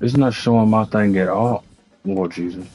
It's not showing my thing at all. Lord Jesus.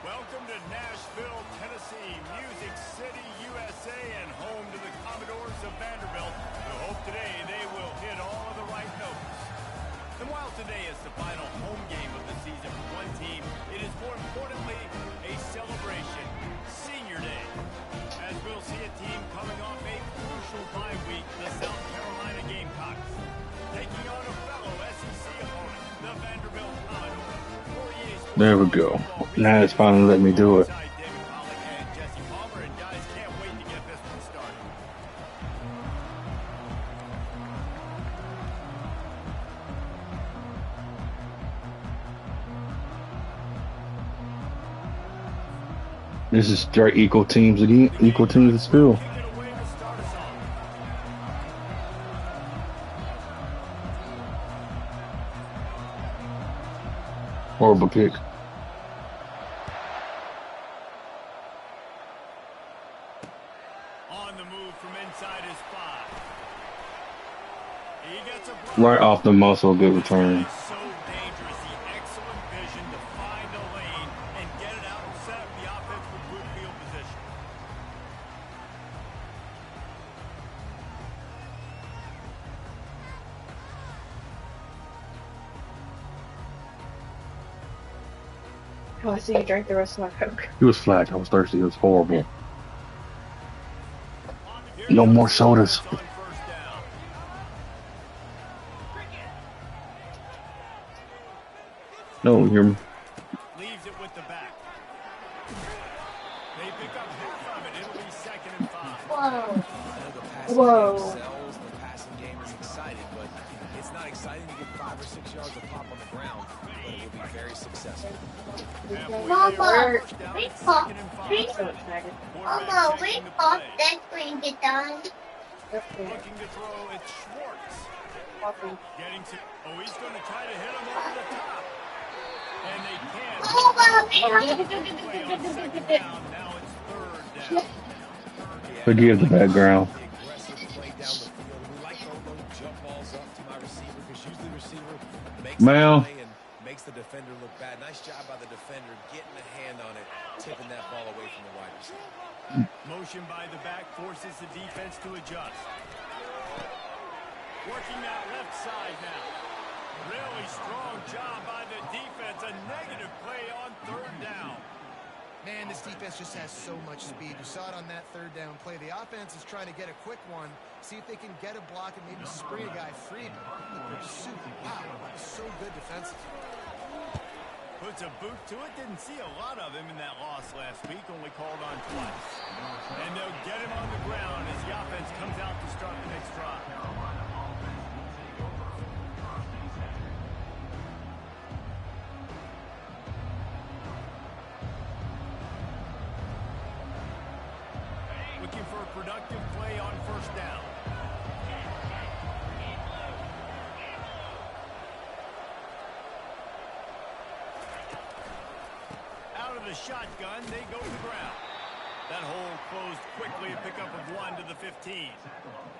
Welcome to Nashville, Tennessee, Music City, USA, and home to the Commodores of Vanderbilt, who hope today they will hit all of the right notes. And while today is the final home game of the season for one team, it is more importantly a celebration, Senior Day, as we'll see a team coming off a crucial bye week, the South Carolina Gamecocks, taking on a fellow SEC opponent, the Vanderbilt Commodores. There we go. Now it's finally letting me do it. Alongside David Pollack and Jesse Palmer, and guys, can't wait to get this one started. This is straight equal teams again. Equal teams to spill. Kick it away to start us off. Horrible kick. On the move from inside his 5. He gets a block. Right off the muscle, good return. He's so dangerous. The excellent vision to find a lane and get it out and set up the offense for good field position. Oh, I see you drank the rest of my Coke. He was flagged. I was thirsty. It was horrible. Here's No on more the sodas. on first down. No, you're Leaves it with the back. They pick up half of it. It'll be 2nd and 5. Whoa. I know the passing Whoa. game sells, the passing game is exciting, but it's not exciting to get 5 or 6 yards of pop on the ground, but it will be very successful. Mama, we pop, Second and we, 5. So excited. Mama, we pop that when get done. Looking to throw, it's Schwartz. Coffee. Getting to, oh, he's going to try to hit him over the top. And they can't. Mama, Play on 2nd down. Now it's 3rd down. forgive the background. The aggressive play down the field. We like to throw jump balls up to my receiver because usually the receiver makes the Ma'am. play and makes the defender look bad. Nice job by the defender getting a hand on it, tipping that ball away from the wide receiver. Motion by the back forces the defense to adjust. Working that left side now. Really strong job by the defense. A negative play on 3rd down. Man, this defense just has so much speed. You saw it on that 3rd down play. The offense is trying to get a quick one, see if they can get a block and maybe spring a guy free. The pursuit, wow, so good defensively. Puts a boot to it. Didn't see a lot of him in that loss last week. Only called on twice. And they'll get him on the ground as the offense comes out to start the next drive. Looking for a productive play on 1st down. Out of the shotgun, they go to the ground. That hole closed quickly, a pickup of 1 to the 15.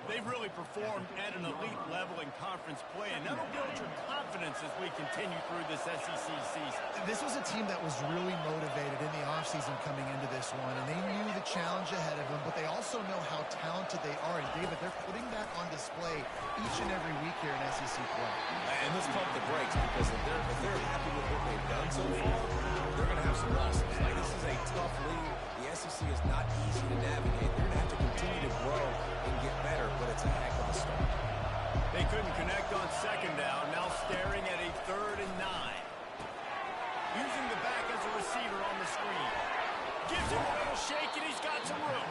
They've really performed at an elite level in conference play, and that'll build your confidence as we continue through this SEC season. This was a team that was really motivated in the offseason coming into this one, and they knew the challenge ahead of them, but they also know how talented they are. And, David, they're putting that on display each and every week here in SEC play. And let's pump the brakes because if they're happy with what they've done so far, they're going to have some losses. Like, this is a tough league. The SEC is not easy to navigate. They're going to have to continue to grow and get better, but it's a heck of a start. They couldn't connect on 2nd down, now staring at a 3rd and 9. Using the back as a receiver on the screen. Gives him a little shake, and he's got some room.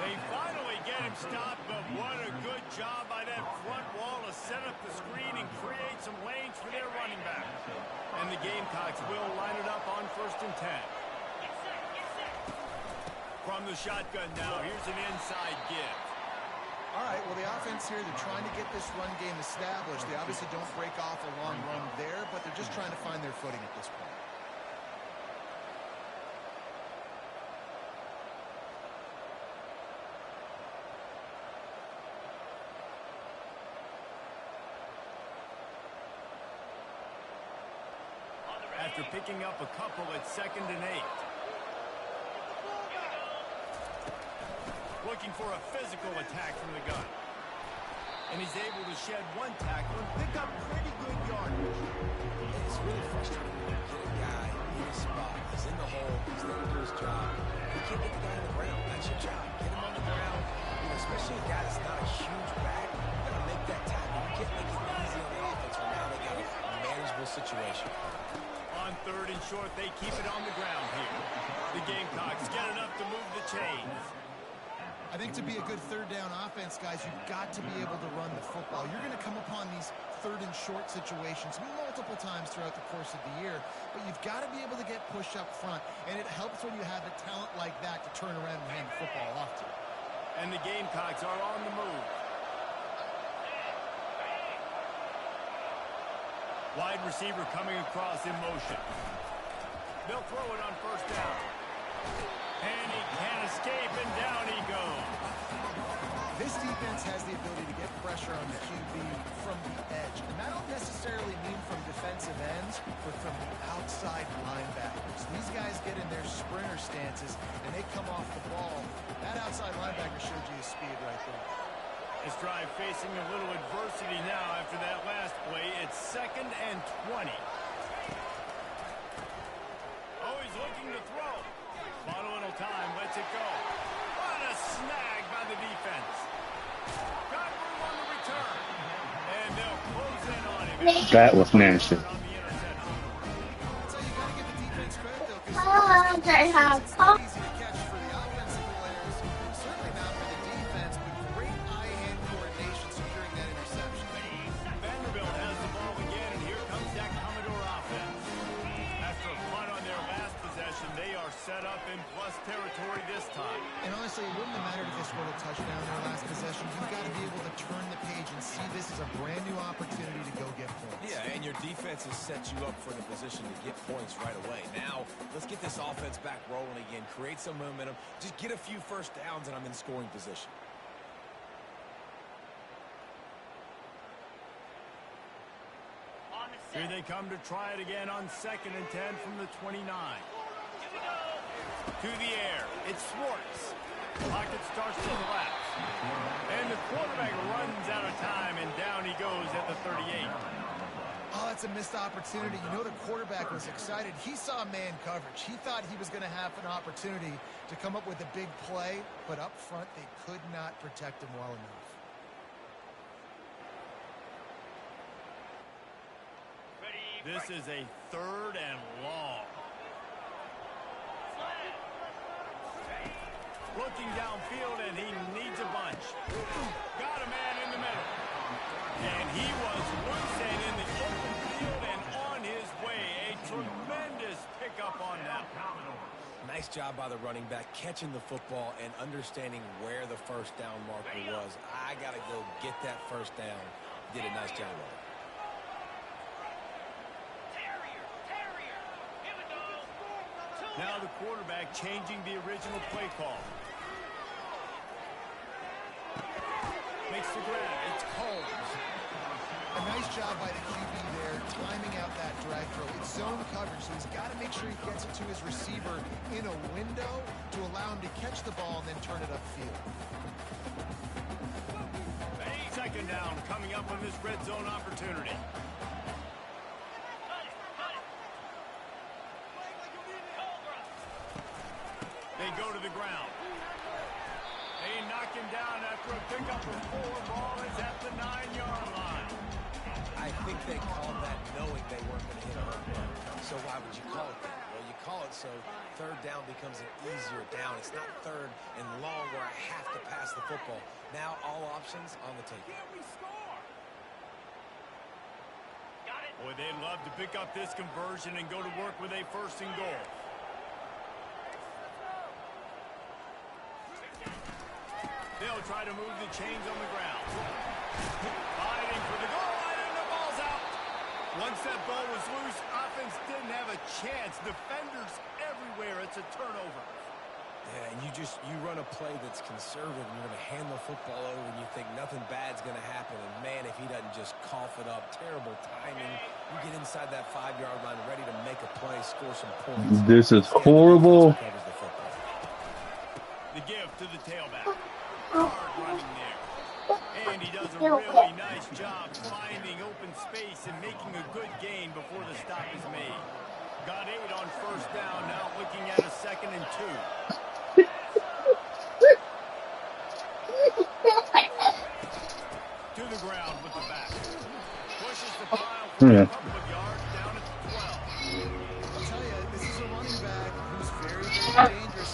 They finally get him stopped, but what a good job by that front wall to set up the screen and create some lanes for their running back. And the Gamecocks will line it up on 1st and 10. From the shotgun now, here's an inside give. All right, well, the offense here, they're trying to get this run game established. They obviously don't break off a long run there, but they're just trying to find their footing at this point. After picking up a couple at 2nd and 8. Looking for a physical attack from the gun. And he's able to shed one tackle and pick up pretty good yardage. It's really frustrating when you get a guy in a spot. He's in the hole. He's there to do his job. You can't get the guy on the ground. That's your job. Get him on the ground. Especially a guy that's not a huge back. You got to make that tackle. You can't make it easy on the offense when now they got a manageable situation. On 3rd and short, they keep it on the ground here. The Gamecocks get enough to move the chains. I think to be a good 3rd down offense, guys, you've got to be able to run the football. You're going to come upon these 3rd and short situations multiple times throughout the course of the year, but you've got to be able to get push up front, and it helps when you have a talent like that to turn around and hand the football off to. And the Gamecocks are on the move. Wide receiver coming across in motion. They'll throw it on 1st down. And he can't escape, and down he goes. This defense has the ability to get pressure on the QB from the edge. And that don't necessarily mean from defensive ends, but from the outside linebackers. These guys get in their sprinter stances, and they come off the ball. That outside linebacker showed you his speed right there. This drive facing a little adversity now after that last play. It's 2nd and 20. Oh, he's looking to throw. Bought a little time, lets it go. What a snag by the defense. Got room on the return. And they'll close in on him. That was nasty. So you got to give the defense credit, though, because Oh, they have. it's not easy to catch for the offensive players. Certainly not for the defense, but great eye-hand coordination securing that interception. Vanderbilt has the ball again, and here comes that Commodore offense. After a punt on their last possession, they are set up in plus territory this time. And honestly, it wouldn't have mattered if they scored a touchdown their last possession. You've got to be able to turn the page and see this as a brand new opportunity to go get points. Yeah, and your defense has set you up for the position to get points right away. Now, let's get this offense back rolling again, create some momentum, just get a few 1st downs, and I'm in scoring position. Here they come to try it again on 2nd and 10 from the 29. To the air, it's Schwartz. Pocket starts to the left. And the quarterback runs out of time, and down he goes at the 38. Oh, that's a missed opportunity. You know the quarterback was excited. He saw man coverage. He thought he was going to have an opportunity to come up with a big play, but up front they could not protect him well enough. This is a 3rd and long. Looking downfield, and he needs a bunch. Got a man in the middle. And he was loose and in the open field and on his way. A tremendous pickup on that. Nice job by the running back, catching the football and understanding where the 1st down marker was. I got to go get that 1st down. Did a nice job of it. Now the quarterback changing the original play call. Makes the grab. It's Combs. A nice job by the QB there, timing out that drag throw. It's zone coverage, so he's got to make sure he gets it to his receiver in a window to allow him to catch the ball and then turn it upfield. 2nd down coming up on this red zone opportunity. They go to the ground. They knock him down after a pickup of 4. Ball is at the 9-yard line. I think they called that knowing they weren't going to hit a home run. So why would you call it that? Well, you call it so 3rd down becomes an easier down. It's not 3rd and long where I have to pass the football. Now all options on the table. Boy, they'd love to pick up this conversion and go to work with a 1st and goal. They'll try to move the chains on the ground. Fighting for the goal line, and the ball's out. Once that ball was loose, offense didn't have a chance. Defenders everywhere. It's a turnover. Yeah, and you run a play that's conservative, and you're going to hand the football over, and you think nothing bad's going to happen. And, man, if he doesn't just cough it up, terrible timing. You get inside that 5-yard line ready to make a play, score some points. This is horrible. The give to the tailback. Hard running there. And he does a really nice job finding open space and making a good gain before the stop is made. Got 8 on first down, now looking at a 2nd and 2. To the ground with the back. Pushes the pile for a couple of yards down at the 12. I'll tell you, this is a running back who's very, very dangerous.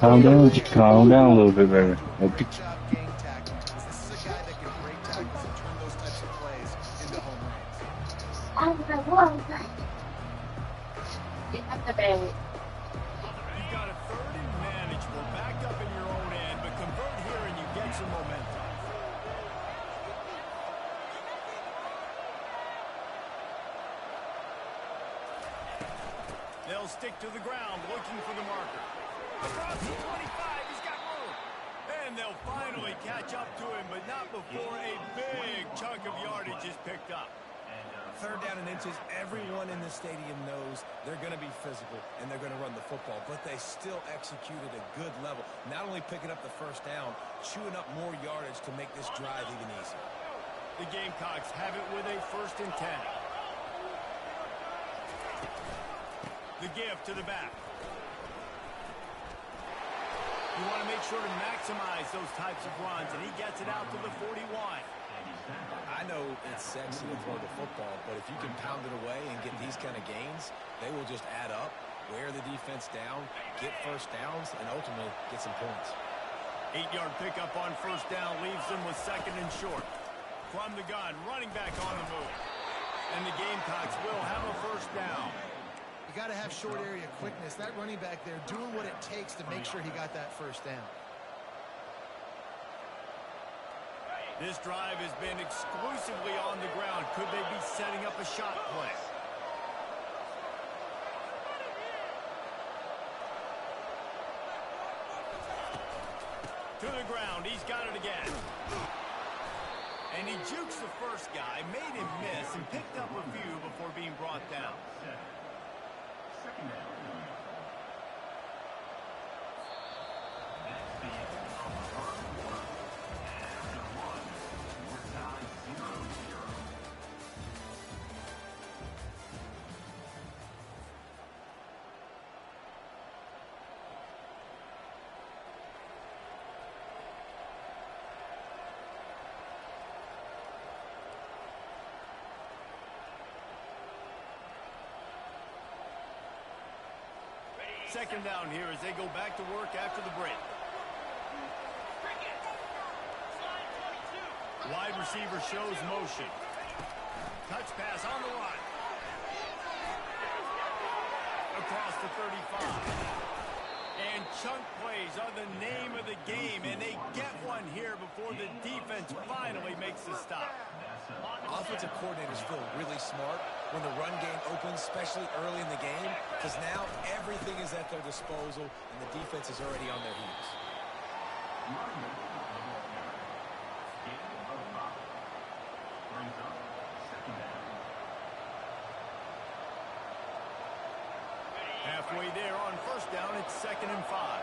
Calm down a little bit, baby. Great job gang tackling. This is a guy that can break tackles and turn those types of plays into home runs. At the baby. You've got a 3rd and manageable, backed up in your own end, but convert here and you get some momentum. They'll stick to the ground, looking for the marker. Across the 25, he's got room. And they'll finally catch up to him, but not before a big chunk of yardage is picked up. 3rd down and inches, everyone in the stadium knows they're going to be physical and they're going to run the football, but they still execute at a good level. Not only picking up the first down, chewing up more yardage to make this drive even easier. The Gamecocks have it with a 1st and 10. The give to the back. You want to make sure to maximize those types of runs, and he gets it out to the 41. I know it's sexy to throw the football, but if you can pound it away and get these kind of gains, they will just add up, wear the defense down, get first downs, and ultimately get some points. 8-yard pickup on first down leaves them with 2nd and short. From the gun, running back on the move. And the Gamecocks will have a first down. You got to have short area quickness. That running back there doing what it takes to make sure he got that first down. This drive has been exclusively on the ground. Could they be setting up a shot play? To the ground. He's got it again. And he jukes the first guy, made him miss, and picked up a few before being brought down. Second down here as they go back to work after the break. Wide receiver shows motion. Touch pass on the run. Across the 35. And chunk plays are the name of the game, and they get one here before the defense finally makes the stop. Offensive coordinators feel really smart when the run game opens, especially early in the game, because now everything is at their disposal, and the defense is already on their heels. Halfway there on first down, it's 2nd and 5.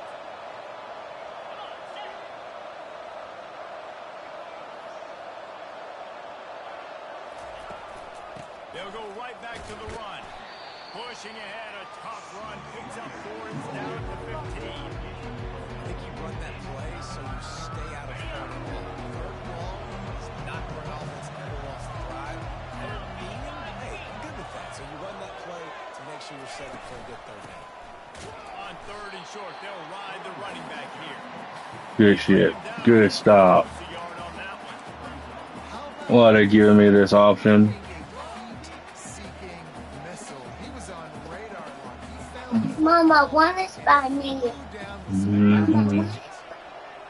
They'll go right back to the run. Pushing ahead, a tough run, picks up 4, it's down to 15. I think you run that play so you stay out of front and ball. 3rd ball is not where an offense ever wants to drive. Hey, I'm good with that. So you run that play to make sure you're set up for a good 3rd down. On 3rd and short, they'll ride the running back here. Good shit. Good stop. Why they giving me this option? Mama, one is by me. Mm-hmm.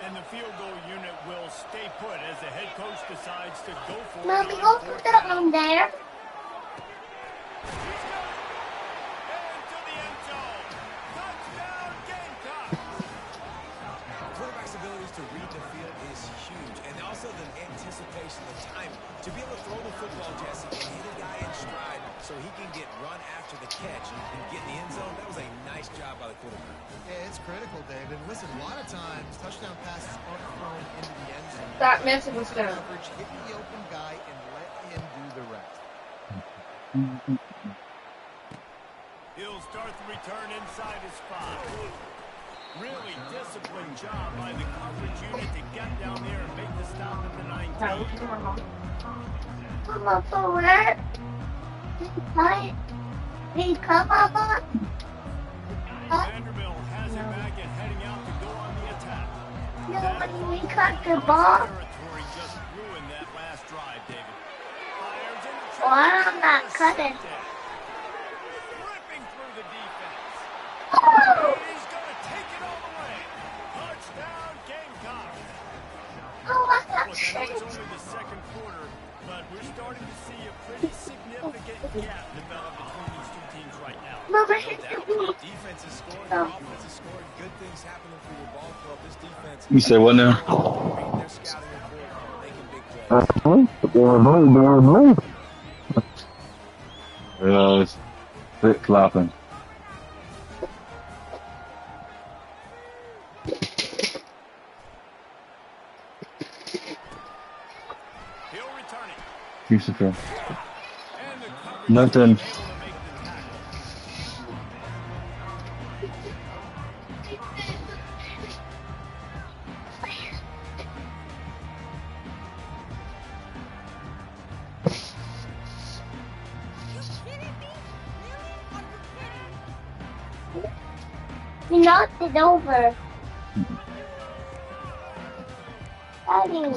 And the the field goal unit will stay put as the head coach decides to go for it. Mommy, on open fourth the down. room there. Into the end zone. Touchdown, Gamecocks. Quarterback's abilities to read the field is huge, and also the anticipation, the time to be able to throw the football, Jesse, and hit a guy in stride so he can get run after the catch and get in the end zone. That was a nice job by the quarterback. Yeah, it's critical, David. Listen, a lot of times touchdown passes aren't thrown into the end zone. That message was done. Coverage, hit the open guy and let him do the rest. He'll start the return inside his spot. Really disciplined job by the coverage unit to get down there and make the stop at the 19. Come on, forward. Hi. Hey, come on. Vanderbilt has it back and heading out to go on the attack. Nobody, we cut the ball. Territory just ruined that last drive, David. Fires into Well, I'm not cutting. Ripping through the defense. Oh, He's going to take it all the way. Touchdown, Gamecocks. oh, I'm Look, I not know sure. it's only the second quarter, but we're starting to see a pretty significant gap develop between these two teams right now. Mama, No hit doubt. the ball. Defense is scoring, the offense is scoring. Good things happening for your ball club. This defense. You say what now? Reading their scouting report, making big plays. It's flip flopping. He'll return it. Christopher. And the coverage Nothing. able to make the tackle. We knocked it over. Daddy.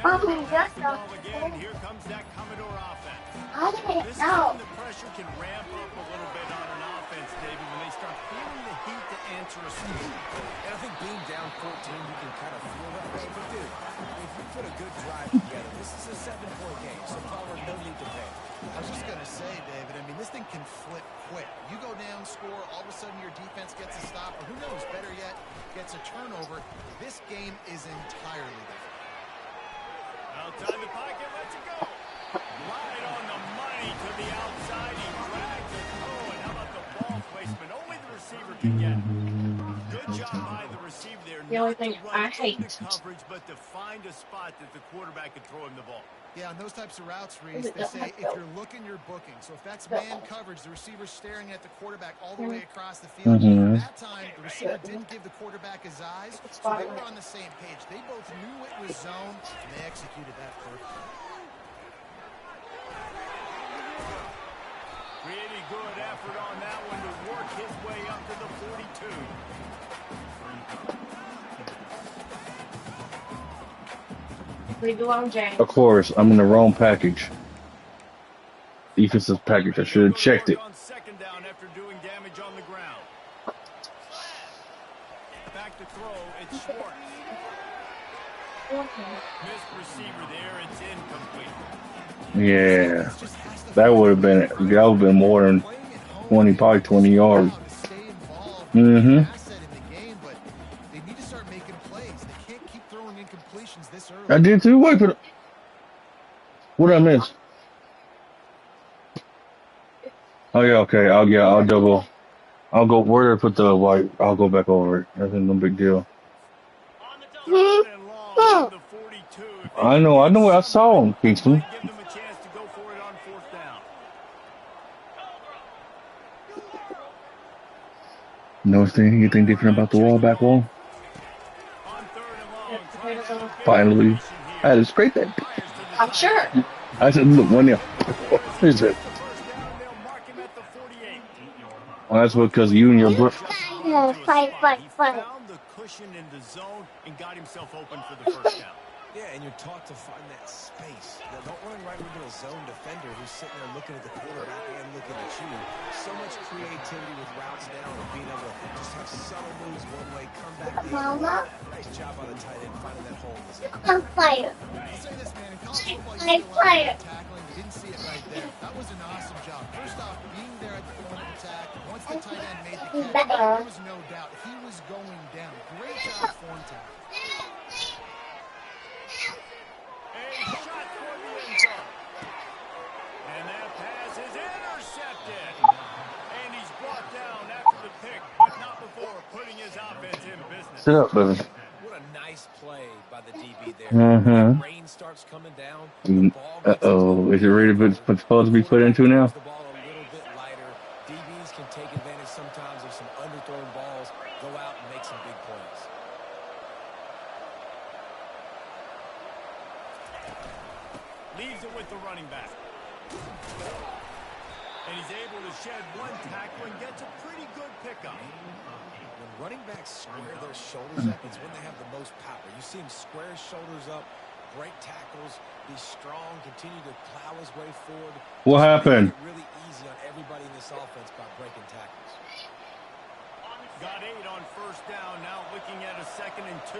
Mommy, That's that's the not ball again. Here comes that Commodore offense. How did it This is know? when the pressure can ramp up a little bit on an offense, David, when they start feeling the heat to answer a steal. And I think being down 14, you can kind of feel that way. But dude, if you put a good drive together, this is a 7-point game, so Palmer, no need to pay. I was just going to say, David, I mean, this thing can flip quick. You go down, score, all of a sudden your defense gets a stop, or who knows, better yet, gets a turnover. This game is entirely different. Outside the pocket, lets it go. Right on the money to the outside. He drags it through, and how about the ball placement? Only the receiver can get it. Good job by the receiver there. The only Not to thing run I into hate. coverage, but to find a spot that the quarterback could throw him the ball. Yeah, on those types of routes, Reese, they say if you're looking, you're booking. So if that's man coverage, the receiver's staring at the quarterback all the way across the field. Mhm. That time, the receiver didn't give the quarterback his eyes, so they were on the same page. They both knew it was zone, and they executed that perfectly. Pretty good effort on that one to work his way up to the 42. Leave it alone, James. Of course, I'm in the wrong package. Defensive package. I should have checked it. On second down after doing damage on the ground. Back to throw, it's Schwartz. Missed receiver there, it's incomplete. Yeah, that would have been more than 20, probably 20 yards. Mm-hmm. Asset in the game, but they need to start making plays. They can't keep throwing incompletions this early. I did too. Wait for the. What did I miss? Oh yeah, okay. I'll double. I'll go where did I put the white. I'll go back over it. That's no big deal. Third and long from the 42. I know. I saw him, Kingston. Give them a chance to go for it on fourth down. No anything different about the wall, back wall? On third and long, trying to have a big Finally, position here. I had to scrape that. Fires to the I'm sure. I said, look, one there. Here's it. first down, they'll mark him at the 48. Well, that's because you and your bro. Yeah, fight. He found the cushion in the zone and got himself open for the first down. Yeah, and you're taught to find that space. Now, don't run right into a zone defender who's sitting there looking at the quarterback and looking at you. So much creativity with routes down and being able to just have subtle moves one way, come back the other way. Mama, Nice job on the tight end finding that hole in the zone. I'm fire. I'll say this, man. In college football, you I'm see a lot of fire. great tackling. You didn't see it right there. That was an awesome job. First off, being there at the point of attack. Once the tight end made the catch, there was no doubt he was going down. Great job form tackle. A shot for the end zone. And that pass is intercepted. And he's brought down after the pick, but not before putting his offense in business. Sit up, baby. What a nice play by the DB there. Mm-hmm. When the rain starts coming down, the ball gets Uh-oh. Is it ready to be supposed to be put into now? the ball a little bit lighter. DBs can take advantage sometimes of some underthrown balls, go out and make some big plays. Leaves it with the running back. And he's able to shed one tackle and gets a pretty good pickup. When running backs square their shoulders up, it's when they have the most power. You see him square his shoulders up, break tackles, be strong, continue to plow his way forward. What happened? It's really easy on everybody in this offense by breaking tackles. Got 8 on first down, now looking at a 2nd and 2.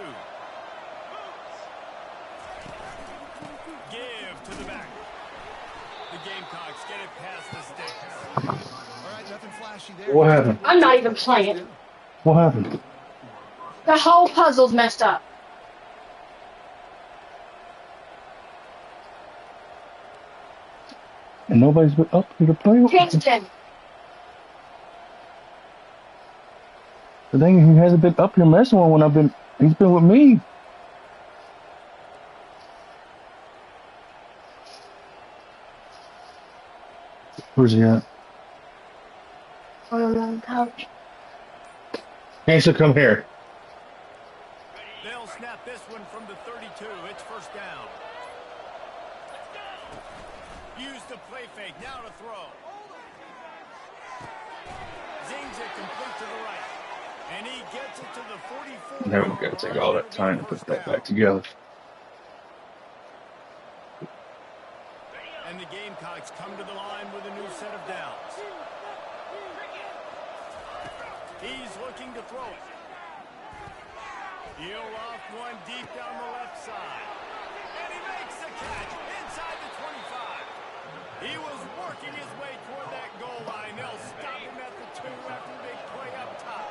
Give to the back. The Gamecocks get it past the sticks. All right, nothing flashy there. What happened? I'm not even playing. What happened? The whole puzzle's messed up. And nobody's been up here to play with. Kingston. The thing, he hasn't been up here messing with when he's been with me. Where's he at? On the couch. Gangster, come here. They'll snap this one from the 32. It's first down. Use the play fake. Now to throw. Zings it complete to the right. And he gets it to the 44. Now we gotta take all that time to put that back together. And the Gamecocks come to the line with a new set of downs. He's looking to throw it. He'll off one deep down the left side. And he makes the catch inside the 25. He was working his way toward that goal line. They'll stop him at the 2 after the big play up top.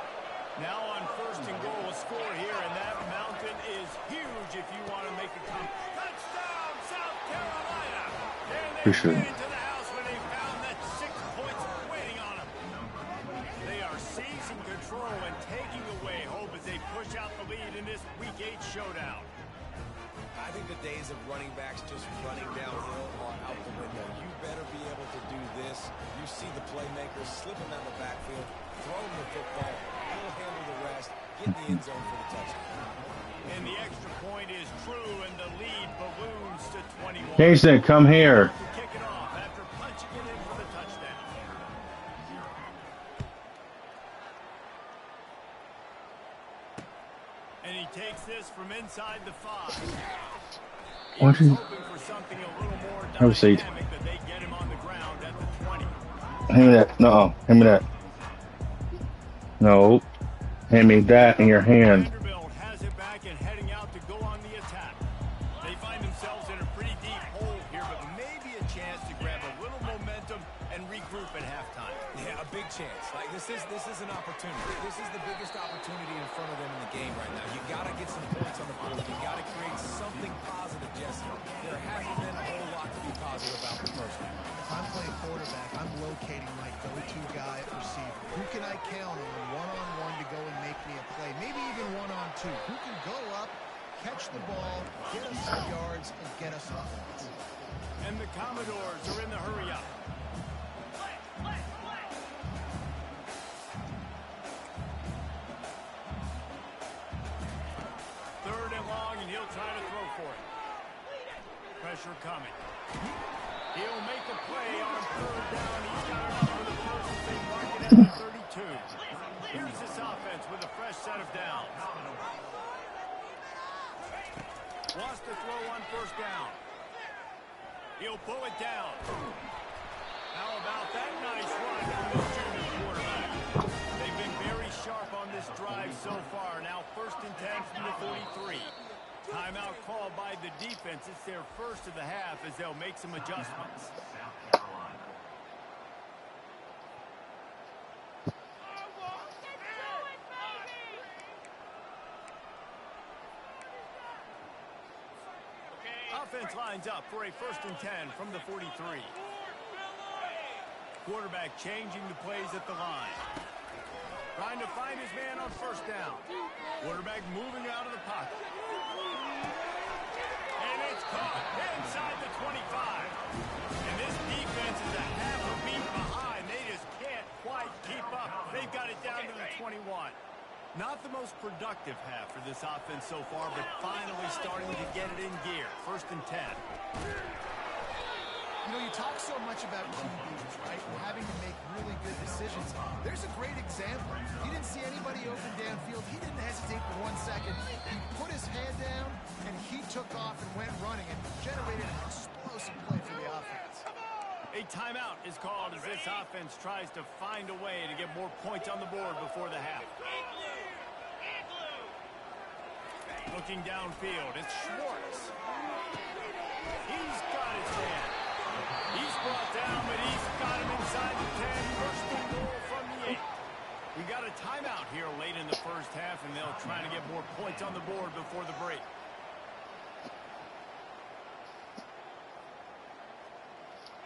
Now on first and goal, a score here, and that mountain is huge if you want to make a come. Touchdown, South Carolina! And they Appreciate went it. into the house when they found that 6 points waiting on them. They are seizing control and taking away hope as they push out the lead in this Week 8 showdown. I think the days of running backs just running downhill are out the window. You better be able to do this. You see the playmakers slipping down the backfield, throw him the football, he'll handle the rest, get in the end zone for the touchdown. And the extra point is true, and the lead balloons to 21. Kingston, come here. To kick it off after punching it in for the touchdown. And he takes this from inside the 5. Why don't you Hoping for something a little more have a seat? dynamic, but they get him on the ground at the 20. Hand me that. No, hand me that. No. Hand me that in your hand. Vanderbilt has it back and heading out to go on the attack. They find themselves in a pretty deep hole here, but maybe a chance to grab a little momentum and regroup at halftime. Yeah, a big chance. Like this is an opportunity. This is the biggest opportunity in front of them in the game right now. You got to get some points on the board. You got to create something positive, Jesse. There hasn't been a whole lot to be positive about the first half. If I'm playing quarterback, I'm locating my go-to guy at receiver. Who can I count on one-on-one to go and make me a play? Maybe even one-on-2. Who can go up, catch the ball, get us some yards, and get us offense? And the Commodores are in the hurry up. Third and long, and he'll try to throw for it. Pressure coming. He'll make a play on third down. He's got enough for the first as they mark it at the 32. Here's this offense with a fresh set of downs. Wants to throw on first down. He'll pull it down. How about that nice run from the junior quarterback? They've been very sharp on this drive so far. Now 1st and 10 from the 43. Timeout called by the defense. It's their first of the half as they'll make some adjustments. Offense lines up for a 1st and 10 from the 43. Quarterback changing the plays at the line. Trying to find his man on first down. Quarterback moving out of the pocket. And it's caught inside the 25. And this defense is a half a beat behind. They just can't quite keep up. They've got it down to the 21. Not the most productive half for this offense so far, but finally starting to get it in gear. 1st and 10. You know, you talk so much about QBs, right? And having to make really good decisions. There's a great example. He didn't see anybody open downfield. He didn't hesitate for 1 second. He put his hand down, and he took off and went running and generated an explosive play for the offense. A timeout is called as this offense tries to find a way to get more points on the board before the half. Looking downfield, it's Schwartz. He's got his man. He's brought down, but he's got him inside the 10. 1st and goal from the 8. We got a timeout here late in the first half, and they'll try to get more points on the board before the break.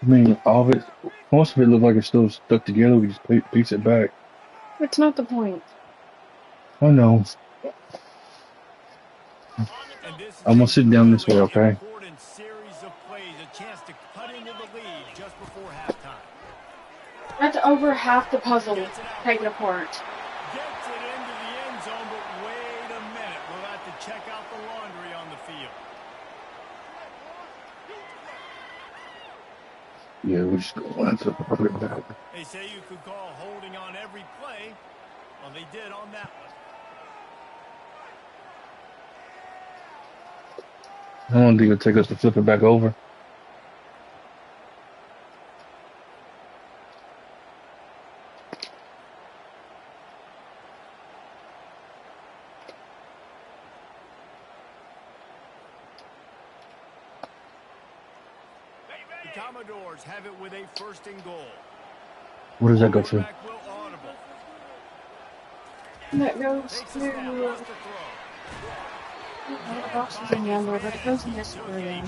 I mean, all of it, most of it looked like it's still stuck together. We just piece it back. That's not the point. I know. And this is I'm gonna sit down this way, okay? important series of plays, a chance to cut into the lead just before halftime. That's over half the puzzle taken apart. Gets it into the end zone, but wait a minute. We'll have to check out the laundry on the field. Yeah, we're just gonna have to put it back. They say you could call holding on every play. Well, they did on that one. How long do it take us to flip it back over? The Commodores have it with a 1st and goal. Where does that go to? Quarterback will audible. That goes Takes to a snap, wants to throw. the boxes in yonder, but it goes in this area.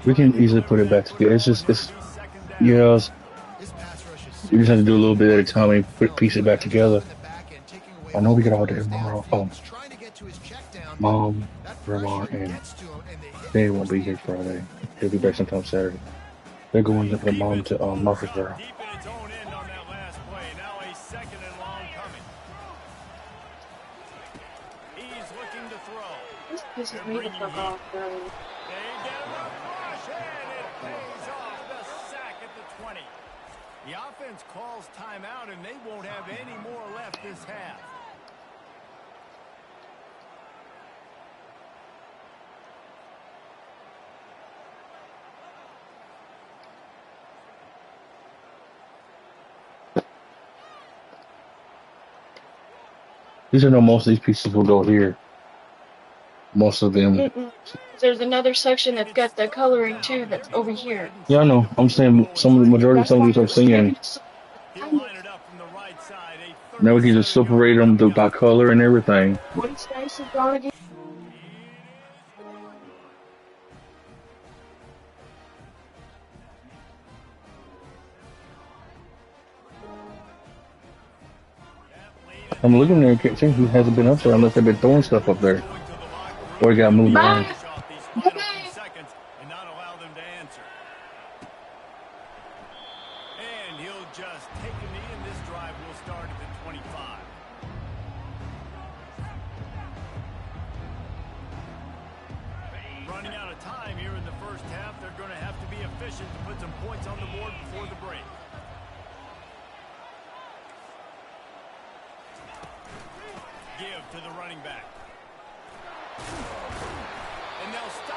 We can easily put it back together. It's yeah, His pass rush is we just have to do a little bit at a time and piece it back together. in the back end, taking away I know we got all all day his tomorrow. downfield, trying to get to his check down. Mom, That Grandma, pressure and gets to him, and they hit they him won't be here Friday. They'll be back sometime Saturday. They're going to put Mom to Murfreesboro. Deep in its own end on that last play. Now a 2nd and long coming. He's looking to throw. This pisses me the fuck off, bro. They get him a rush, and it pays off the sack at the 20. The offense calls timeout, and they won't have any more left this half. These are no, most of these pieces will go here. Most of them. Mm-mm. There's another section that's got the coloring too that's over here. Yeah, I know. I'm saying some of the majority of some of these I'm seeing. He'll line it up from the right side. A Now we can just separate them by color and everything. One space is gone again. I'm looking there, can't see who hasn't been up there unless they've been throwing stuff up there. Or he got moved around. Finish off these final few seconds and not allow them to answer. And he'll just take a knee, and this drive will start at the 25. Running out of time here in the first half. They're going to have to be efficient to put some points on the board before the break. Give to the running back. And they'll stop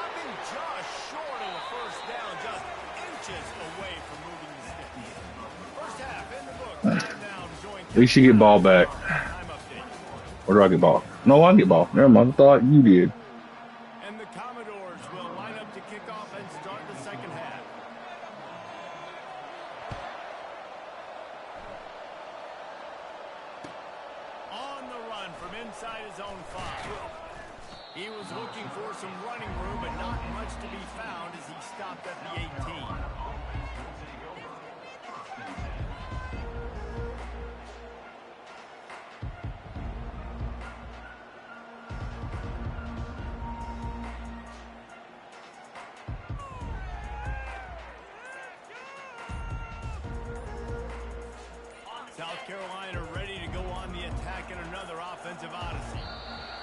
At least you get ball back. Time update. Or do I get ball? No, I get ball. Never mind. I thought you did. And the Commodores will line up to kick off and start the second half. On the run from inside his own 5. He was looking for some running room, but not much to be found as he stopped at the 18. South Carolina ready to go on the attack in another offensive odyssey.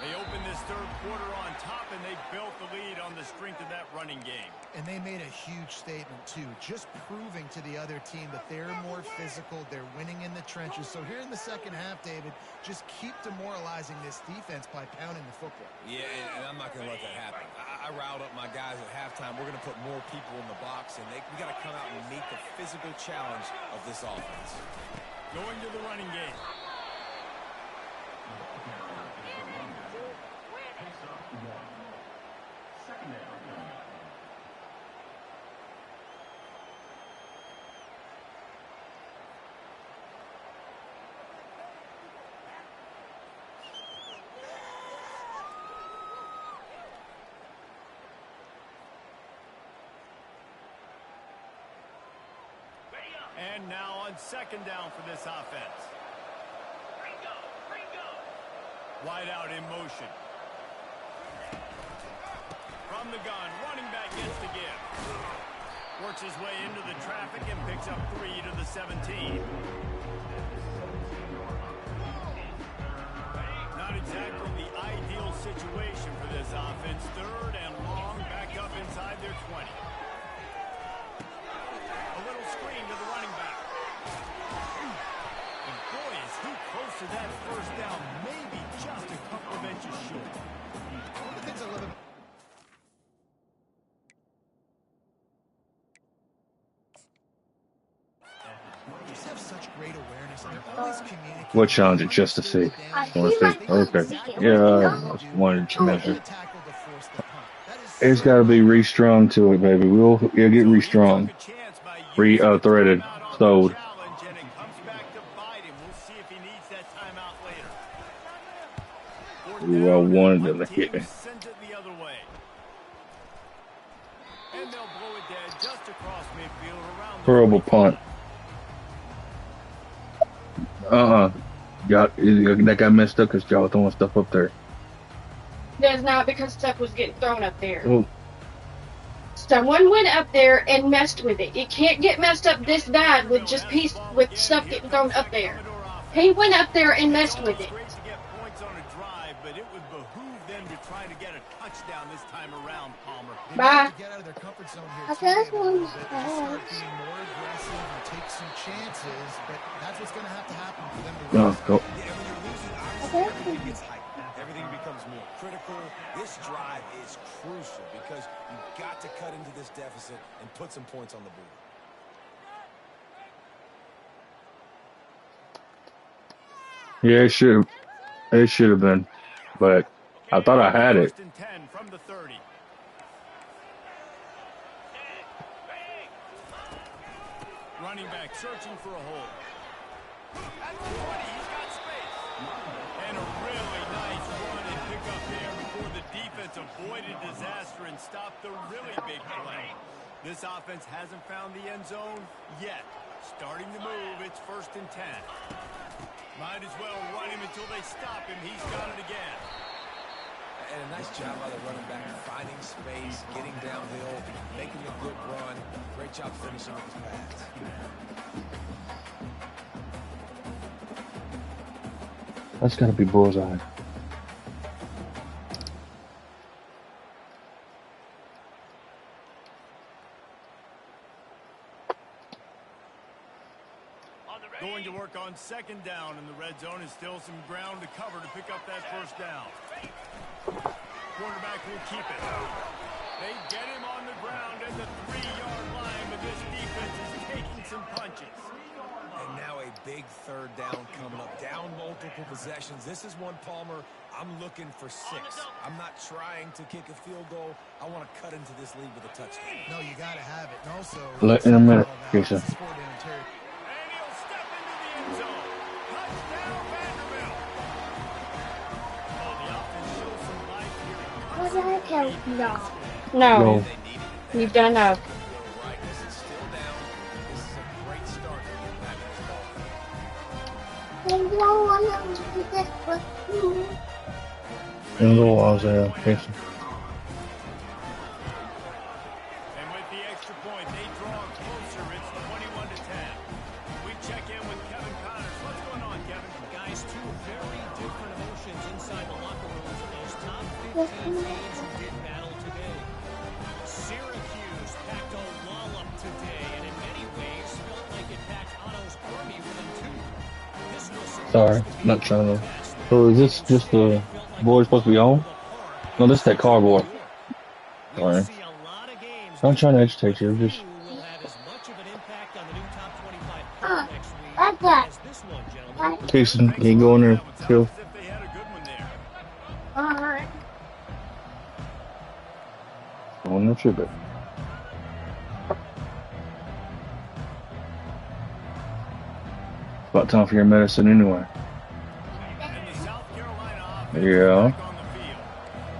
They opened this third quarter on top, and they built the lead on the strength of that running game. And they made a huge statement, too, just proving to the other team that they're more physical, they're winning in the trenches. So here in the second half, David, just keep demoralizing this defense by pounding the football. Yeah, and I'm not going to let that happen. I riled up my guys at halftime. We're going to put more people in the box, and we got to come out and meet the physical challenge of this offense. Going to the running game. And now on second down for this offense. Wide out in motion. From the gun, running back gets the give. Works his way into the traffic and picks up 3 to the 17. Not exactly the ideal situation for this offense. Third and long, back up inside their 20. A little screen to the running back. And boy, is he close to that first down. Maybe just a couple of inches short. One of the things I love about just have such great awareness, and they're always communicating. What challenge it just to see? I want to see. Okay. Yeah, I just wanted to measure. It's got to be re-strung to it, baby. We'll get re-strung, threaded, sewed. Ooh, I wanted to hit me. Horrible punt. That got messed up because y'all were throwing stuff up there. That's not because stuff was getting thrown up there. Oh. Someone went up there and messed with it. It can't get messed up this bad with just with stuff getting thrown up there. He went up there and messed with it. Bye. Get out of their comfort zone here. I feel like one. Start being more aggressive and take some chances, but that's what's going to have to happen for them to No, win. go. Yeah, and when you're losing, obviously everything gets hyped. Everything becomes more critical. This drive is crucial because you've got to cut into this deficit and put some points on the board. Yeah, it should have been, but I thought I had it. First and 10 from the 30. Running back searching for a hole. At the 20, he's got space. And a really nice run and pick up there before the defense avoided disaster and stopped the really big play. This offense hasn't found the end zone yet. Starting to move, it's first and 10. Might as well run him until they stop him. He's got it again. And a nice job by the running back, finding space, getting downhill, making a good run. Great job finishing with his pass. That's got to be bullseye. Going to work on second down in the red zone, and still some ground to cover to pick up that first down. Quarterback will keep it. They get him on the ground at the 3-yard line, but this defense is taking some punches. And now a big third down coming up. Down multiple possessions. This is one, Palmer, I'm looking for 6. I'm not trying to kick a field goal. I want to cut into this lead with a touchdown. No, you got to have it. And also, In a minute, Jason. this is 4 down territory. And he'll step into the end zone. Touchdown, Vanderbilt. Oh, the offense shows some life here. Was I tell no? No, Go. you've done enough. You're right. This is still down. This is a great start for the Packers ball. I don't want to do this with you. In the walls there, Jason. And with the extra point, they draw closer. It's 21 to 10. We check in with Kevin Connors. What's going on, Kevin? Guys, two very different emotions inside the locker rooms of those top 15 teams who did battle today. Syracuse packed a wallop today, and in many ways felt like it packed Otto's army within 2. This was Sorry, not trying to. So is this just the board supposed to be on? No, this is that cardboard. Sorry. I'm trying to agitate you. Just will have as much of an impact on the new top 25 Ah, next week that's that. as this one, gentlemen. Jason, can you go in there, chill? As if they had a good one there. Alright. Go in there, chill, baby. About time for your medicine anyway. And the South Carolina offense Yeah. back on the field.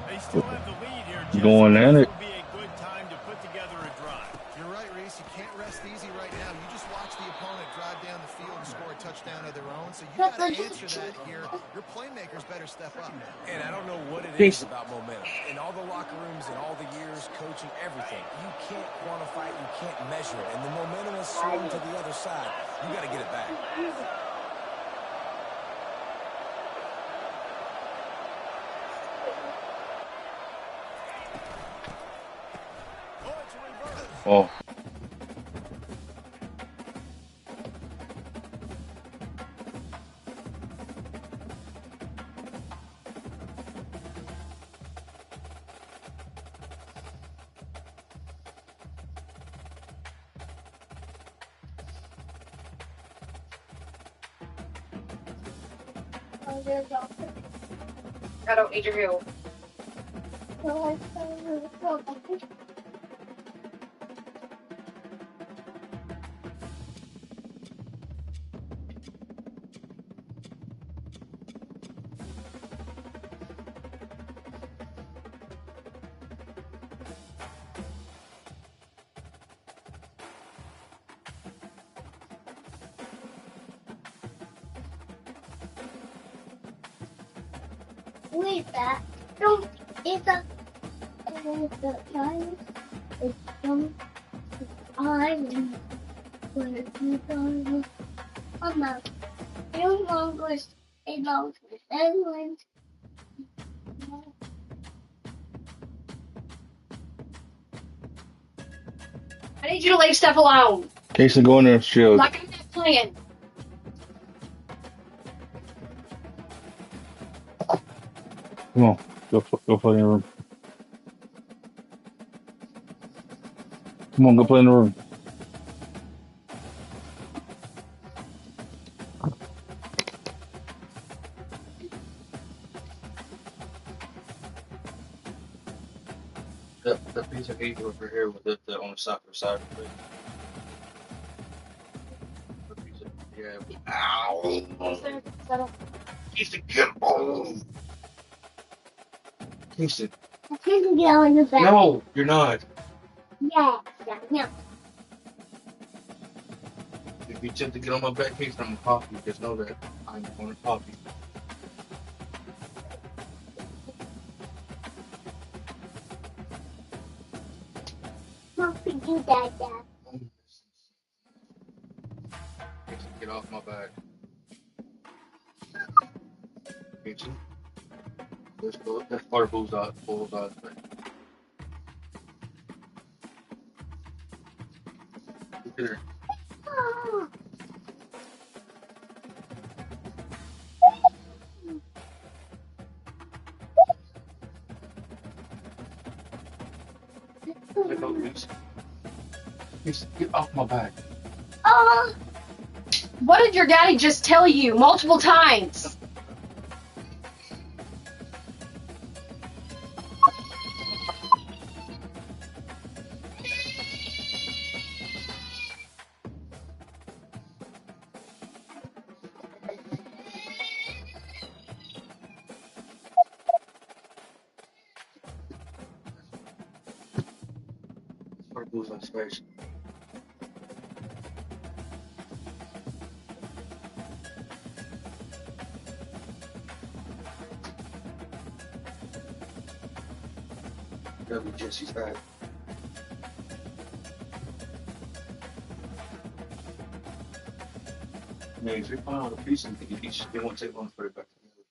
They still have the lead here. Jesse. Going at This it. will be a good time to put together a drive. You're right, Reese. You can't rest easy right now. You just watch the opponent drive down the field and score a touchdown of their own. So you got to answer that here. Your playmakers better step up. And I don't know what it Peace. is about momentum. In all the locker rooms and all the years coaching, everything, you can't quantify it, you can't measure it. And the momentum has swung to the other side. You got to get it back. Oh, it's a reverse. Oh, Oh, there's all the I don't need your help. so Wait, that don't it's a the time it's from island where you don't come out. No longer belongs to England. I need you to leave stuff alone. Jason, go in there, chill. Like I'm not playing. Come on, go play in the room. Come on, go play in the room. That piece of paper over here with the on the side of it. Yeah. Ow! Jason, get home! Jason, I can't go in the back. no, you're not. Yeah, no. If you attempt to get on my back case, I'm gonna pop you. Just know that I'm gonna pop you. Don't do that, Dad. Jason, get off my back. Jason, that's part of Bullseye's thing. Look at her. Oh. Jason, get off my back. Oh. What did your daddy just tell you multiple times? Or lose my space. That'll be Jesse's bag. I mean, if you find all the pieces, they won't take long to put it back together.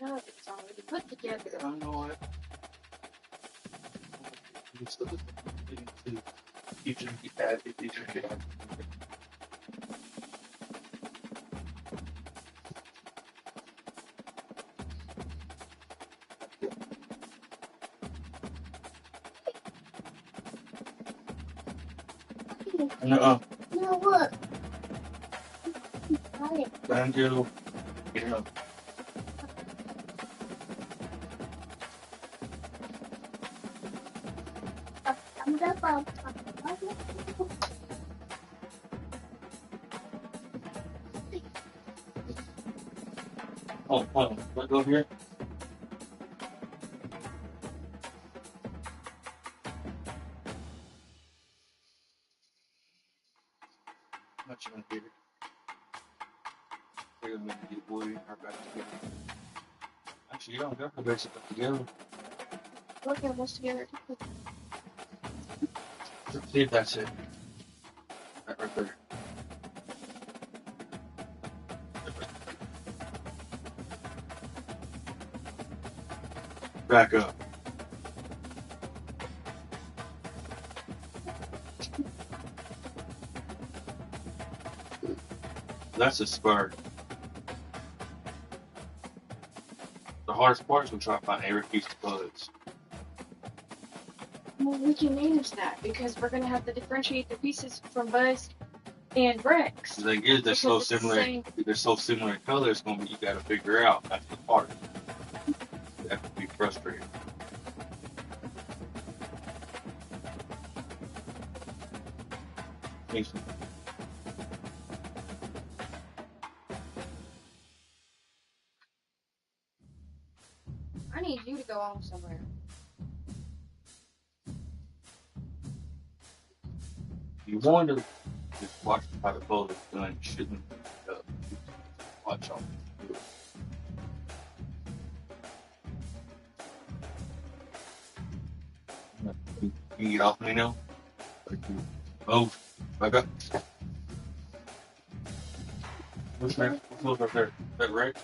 No, it's already put together. I know it. It's still you just add it, you just add. No, No, look. thank you. Yeah. I'm gonna Oh, let go here. Not you gonna get it. They're gonna make it get boy or back together. Actually, you don't got to base it back together. Look at this together. See if that's it. That right there. Back up. That's a spur. The hardest part is when trying to find every piece of bullets. Well, we can manage that because we're gonna have to differentiate the pieces from Buzz and Rex. The thing is, they're so Because it's the similar. same. They're so similar in color. It's gonna be you got to figure out. That's the part. That could be frustrating. Thanks. I need you to go on somewhere. You want to just watch how the bullet is done. You shouldn't watch on. You can get off me now. Move. Back up. What's that? What's right there? Is that right?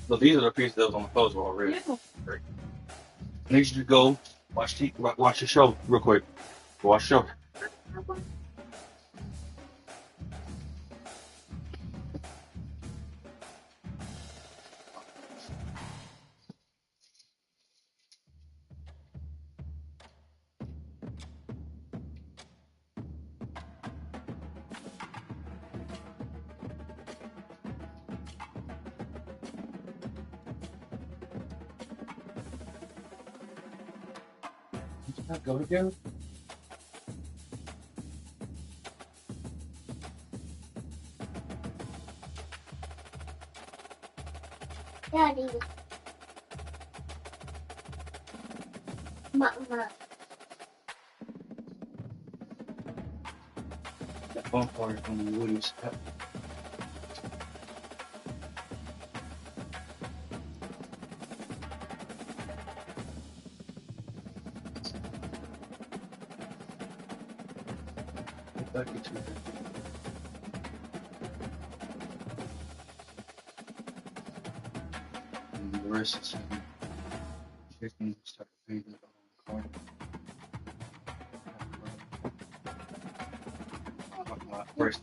So these are the pieces that was on the puzzle already. Yeah. Great. I need you to go watch your show real quick. Go watch your show. Go together. Daddy. Mama. That fun part is gonna be Woody's. Back into it. And the rest is chicken start feeding on the corner. First,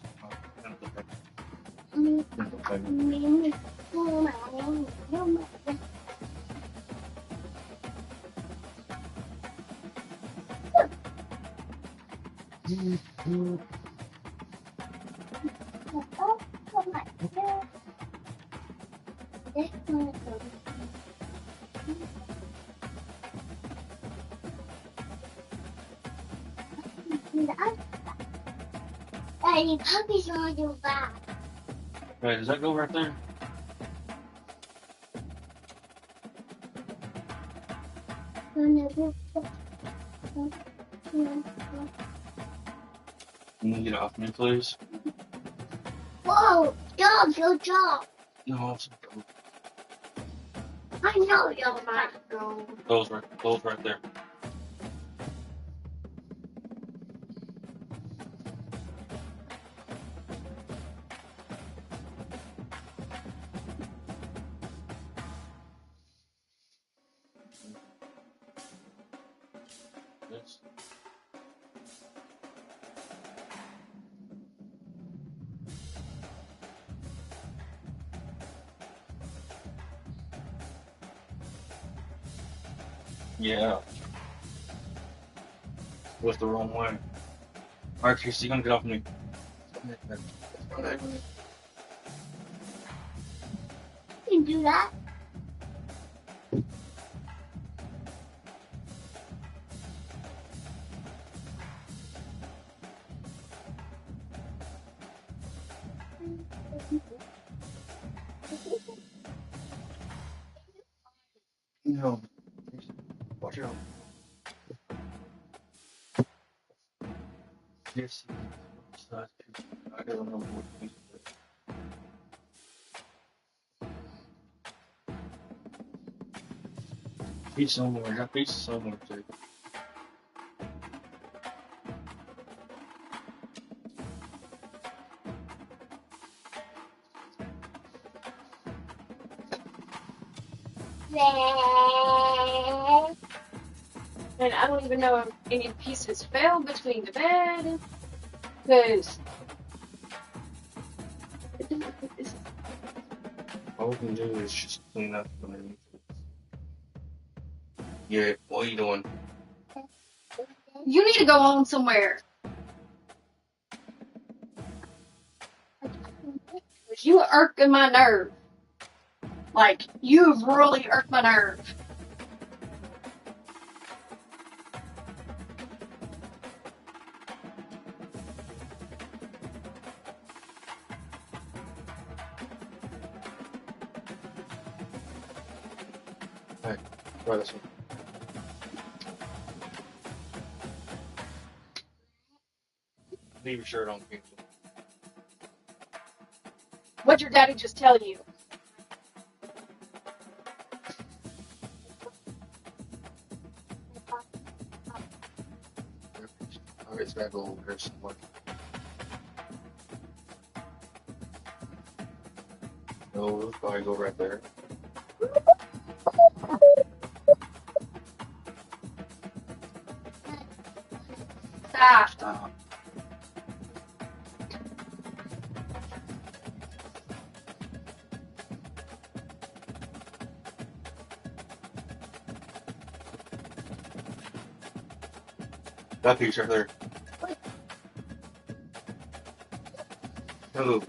Daddy, puppy's on your back. Hey, does that go right there? Can you get off me, please? Whoa, dog, your job. No, it's I know you're not go. those right there. Yes. Yeah. Went the wrong way. Alright, Casey, you're gonna get off me. You can do that. No. Watch out. Yes. I don't know what to do. He's somewhere. That piece is somewhere too. And I don't even know if any pieces fell between the bed. Because. All we can do is just clean up underneath it. Yeah, what are you doing? You need to go on somewhere. You are irking my nerve. Like, you've really irked my nerve. Hey, try this one. Leave your shirt on, people. What'd your daddy just tell you? Alright, it's gotta go over here somewhere. No, it'll probably go right there. Stop. Stop. That piece right there. Hello.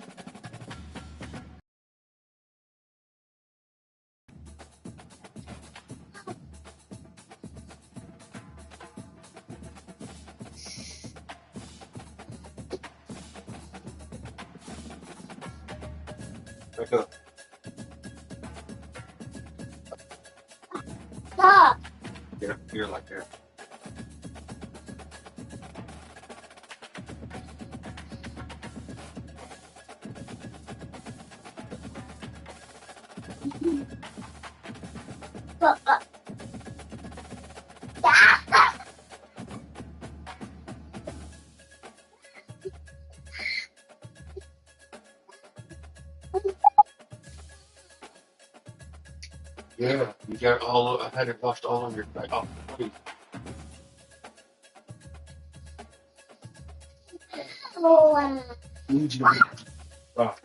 Back up. Stop. Yeah, you're like that. Stop. Yeah, you got all. I had it washed all on your face. Oh, please. Oh, Need you to. Oh,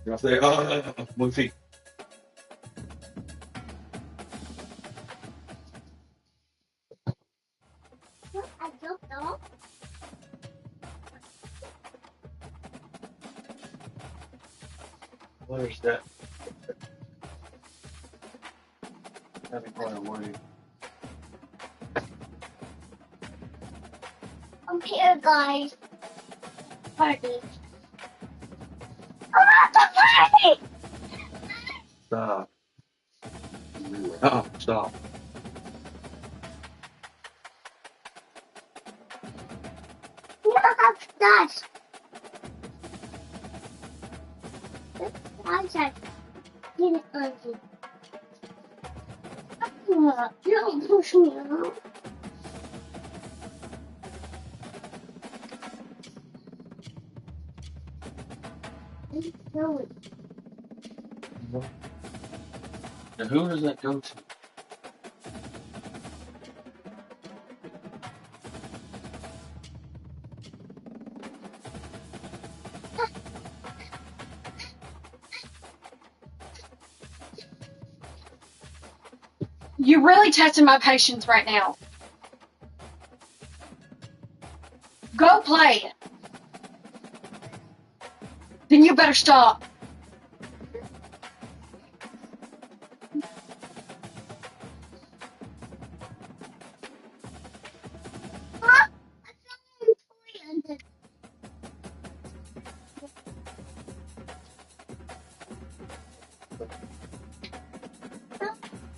you're off there. Oh, move feet. I don't know. Where's that? That'd be quite a way. here, guys. Party. I'm at the party! Stop. Oh, stop. You don't have to touch. Outside. Get it, Auntie. Don't push me out. No. And who does that go to? You're really testing my patience right now. Go play. Then you better stop. Huh? I found a toy under.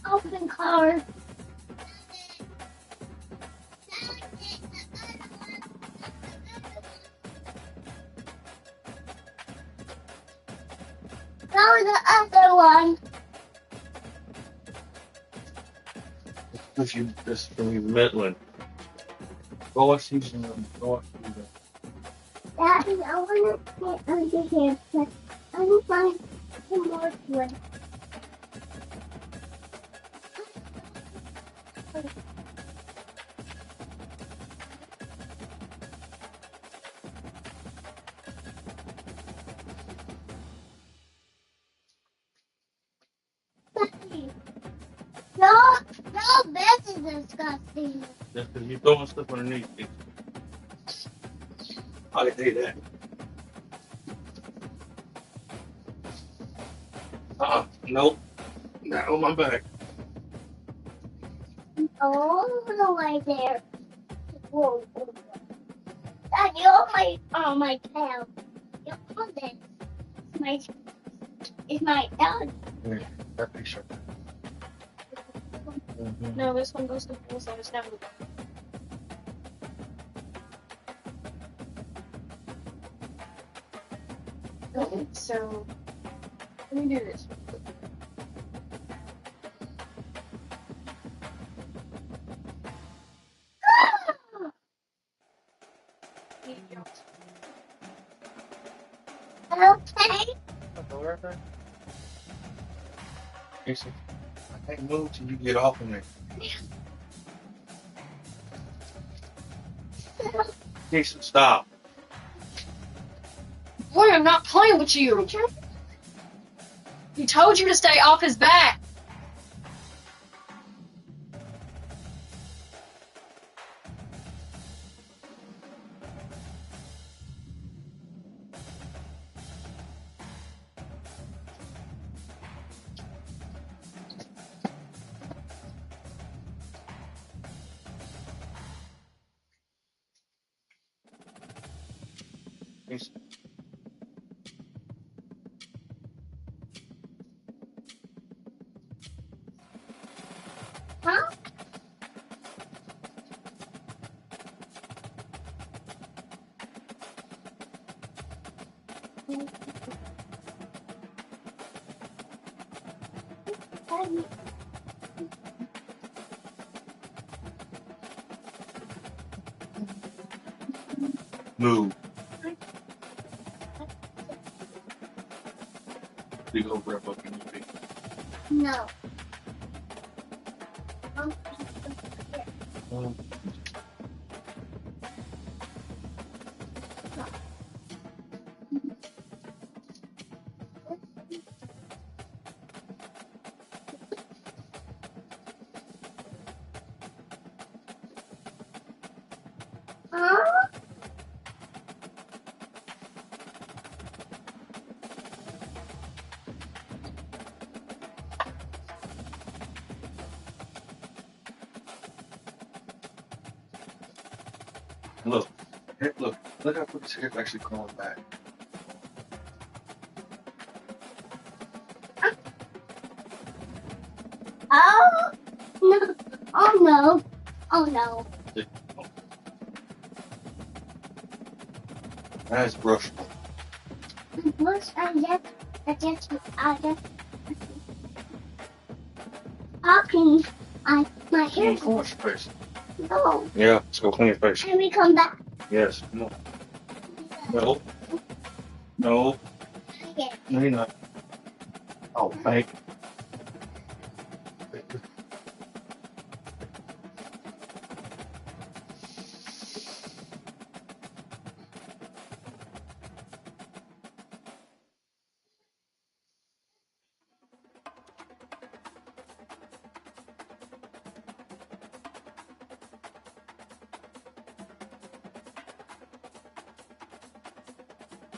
Open car. Go the other one. If you just from you Midland. Go watch these. Go watch these. Daddy, I want to get under here, but I will find some more wood. Daddy, no, this is disgusting. Just because you're throwing stuff underneath it. I can tell you that. Nope. Not on my back. All the way there. Whoa. Dad, you're on my tail. You're on this. It's my dog. Here, that picture. No, this one goes to full size now. Okay, so let me do this. Okay. Jason, I can't move till you get off of me. Jason, stop. Boy, I'm not playing with you. He told you to stay off his back. Jason. Huh? Move. Big old breath up in your face. No. Huh? Look. Hey, look how quick his hair's actually growing back. Oh no! Oh no! Oh no! That's brushable. Plus, I just talking. My hair. Go wash your face. No. Yeah, let's go clean your face. Can we come back? Yes, come on. No. No. Okay. No, you're not. Oh, fake.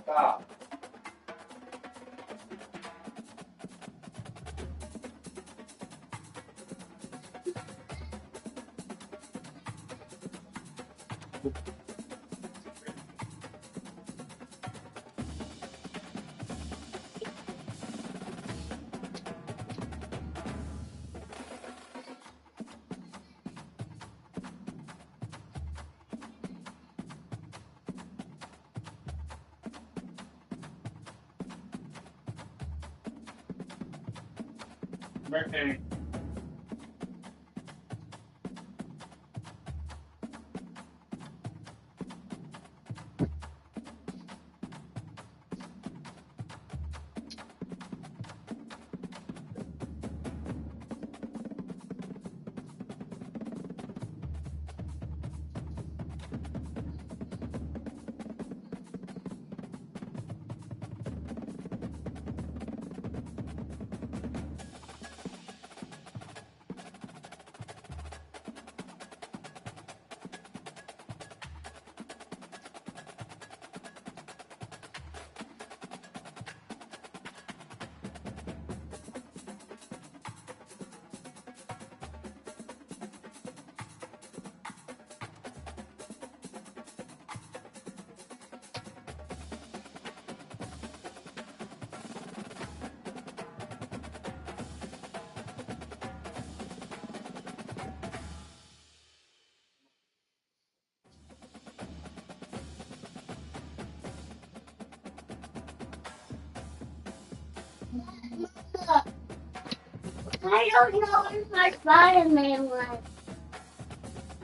Stop. Mercury. I don't know if my Spider-Man was.